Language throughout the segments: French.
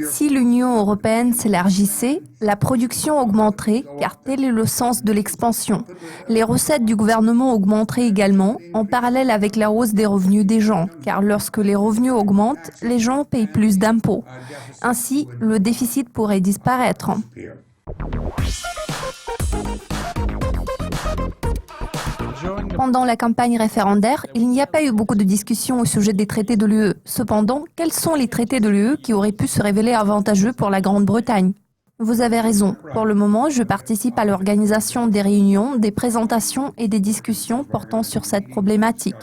Si l'Union européenne s'élargissait, la production augmenterait, car tel est le sens de l'expansion. Les recettes du gouvernement augmenteraient également, en parallèle avec la hausse des revenus des gens, car lorsque les revenus augmentent, les gens payent plus d'impôts. Ainsi, le déficit pourrait disparaître. Pendant la campagne référendaire, il n'y a pas eu beaucoup de discussions au sujet des traités de l'UE. Cependant, quels sont les traités de l'UE qui auraient pu se révéler avantageux pour la Grande-Bretagne ? Vous avez raison. Pour le moment, je participe à l'organisation des réunions, des présentations et des discussions portant sur cette problématique.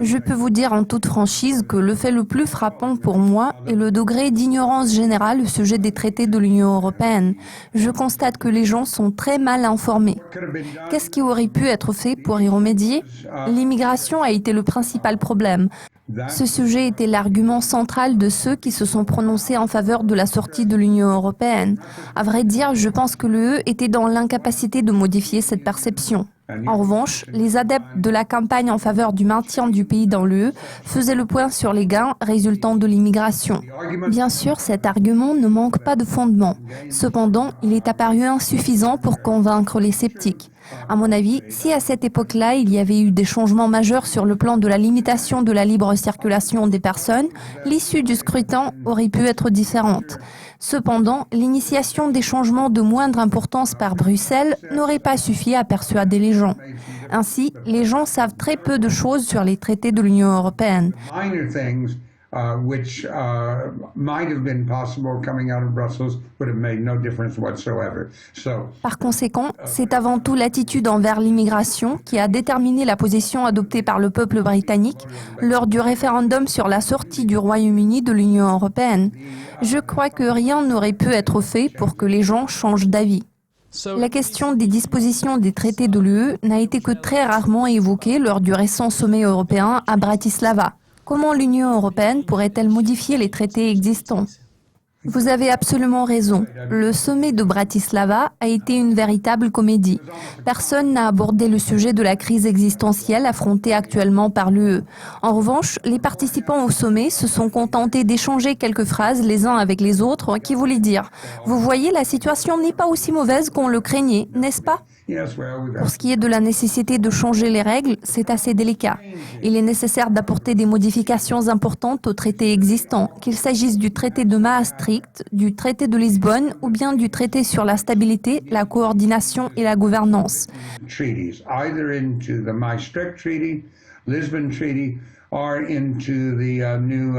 Je peux vous dire en toute franchise que le fait le plus frappant pour moi est le degré d'ignorance générale au sujet des traités de l'Union européenne. Je constate que les gens sont très mal informés. Qu'est-ce qui aurait pu être fait pour y remédier ? L'immigration a été le principal problème. Ce sujet était l'argument central de ceux qui se sont prononcés en faveur de la sortie de l'Union européenne. À vrai dire, je pense que l'UE était dans l'incapacité de modifier cette perception. En revanche, les adeptes de la campagne en faveur du maintien du pays dans l'UE faisaient le point sur les gains résultant de l'immigration. Bien sûr, cet argument ne manque pas de fondement. Cependant, il est apparu insuffisant pour convaincre les sceptiques. À mon avis, si à cette époque-là, il y avait eu des changements majeurs sur le plan de la limitation de la libre circulation des personnes, l'issue du scrutin aurait pu être différente. Cependant, l'initiation des changements de moindre importance par Bruxelles n'aurait pas suffi à persuader les gens. Ainsi, les gens savent très peu de choses sur les traités de l'Union européenne. Which might have been possible coming out of Brussels, but it made no difference whatsoever. Par conséquent, c'est avant tout l'attitude envers l'immigration qui a déterminé la position adoptée par le peuple britannique lors du référendum sur la sortie du Royaume-Uni de l'Union européenne. Je crois que rien n'aurait pu être fait pour que les gens changent d'avis. La question des dispositions des traités de l'UE n'a été que très rarement évoquée lors du récent sommet européen à Bratislava. Comment l'Union européenne pourrait-elle modifier les traités existants ? Vous avez absolument raison. Le sommet de Bratislava a été une véritable comédie. Personne n'a abordé le sujet de la crise existentielle affrontée actuellement par l'UE. En revanche, les participants au sommet se sont contentés d'échanger quelques phrases les uns avec les autres qui voulaient dire « Vous voyez, la situation n'est pas aussi mauvaise qu'on le craignait, n'est-ce pas ?» Pour ce qui est de la nécessité de changer les règles, c'est assez délicat. Il est nécessaire d'apporter des modifications importantes aux traités existants, qu'il s'agisse du traité de Maastricht, du traité de Lisbonne ou bien du traité sur la stabilité, la coordination et la gouvernance. Or into the new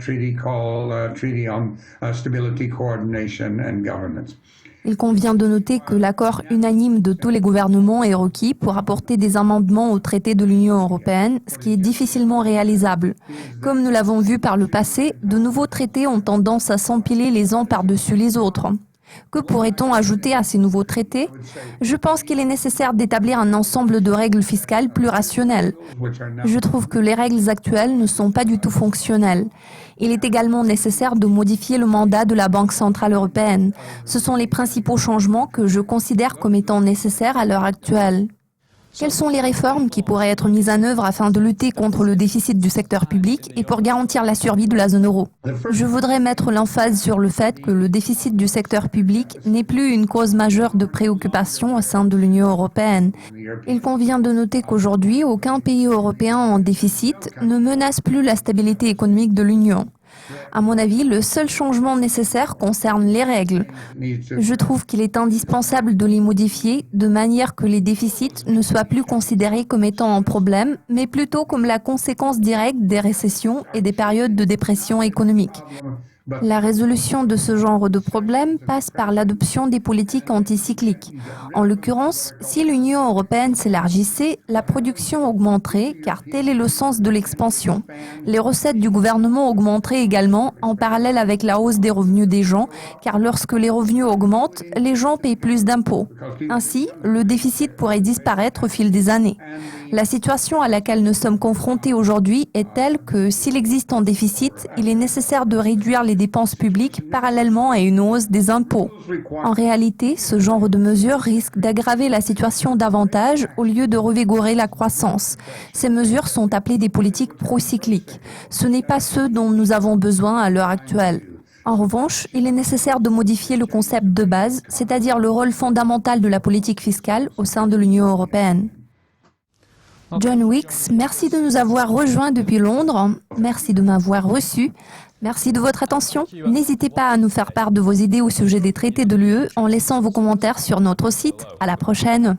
treaty called Treaty on Stability, Coordination and Governance. Il convient de noter que l'accord unanime de tous les gouvernements est requis pour apporter des amendements au traité de l'Union européenne, ce qui est difficilement réalisable. Comme nous l'avons vu par le passé, de nouveaux traités ont tendance à s'empiler les uns par-dessus les autres. Que pourrait-on ajouter à ces nouveaux traités ? Je pense qu'il est nécessaire d'établir un ensemble de règles fiscales plus rationnelles. Je trouve que les règles actuelles ne sont pas du tout fonctionnelles. Il est également nécessaire de modifier le mandat de la Banque centrale européenne. Ce sont les principaux changements que je considère comme étant nécessaires à l'heure actuelle. Quelles sont les réformes qui pourraient être mises en œuvre afin de lutter contre le déficit du secteur public et pour garantir la survie de la zone euro ? Je voudrais mettre l'emphase sur le fait que le déficit du secteur public n'est plus une cause majeure de préoccupation au sein de l'Union européenne. Il convient de noter qu'aujourd'hui, aucun pays européen en déficit ne menace plus la stabilité économique de l'Union. À mon avis, le seul changement nécessaire concerne les règles. Je trouve qu'il est indispensable de les modifier de manière que les déficits ne soient plus considérés comme étant un problème, mais plutôt comme la conséquence directe des récessions et des périodes de dépression économique. La résolution de ce genre de problème passe par l'adoption des politiques anticycliques. En l'occurrence, si l'Union européenne s'élargissait, la production augmenterait, car tel est le sens de l'expansion. Les recettes du gouvernement augmenteraient également, en parallèle avec la hausse des revenus des gens, car lorsque les revenus augmentent, les gens payent plus d'impôts. Ainsi, le déficit pourrait disparaître au fil des années. La situation à laquelle nous sommes confrontés aujourd'hui est telle que, s'il existe un déficit, il est nécessaire de réduire les dépenses publiques parallèlement à une hausse des impôts. En réalité, ce genre de mesures risque d'aggraver la situation davantage au lieu de revigorer la croissance. Ces mesures sont appelées des politiques procycliques. Ce n'est pas ce dont nous avons besoin à l'heure actuelle. En revanche, il est nécessaire de modifier le concept de base, c'est-à-dire le rôle fondamental de la politique fiscale au sein de l'Union européenne. John Weeks, merci de nous avoir rejoints depuis Londres. Merci de m'avoir reçu. Merci de votre attention. N'hésitez pas à nous faire part de vos idées au sujet des traités de l'UE en laissant vos commentaires sur notre site. À la prochaine.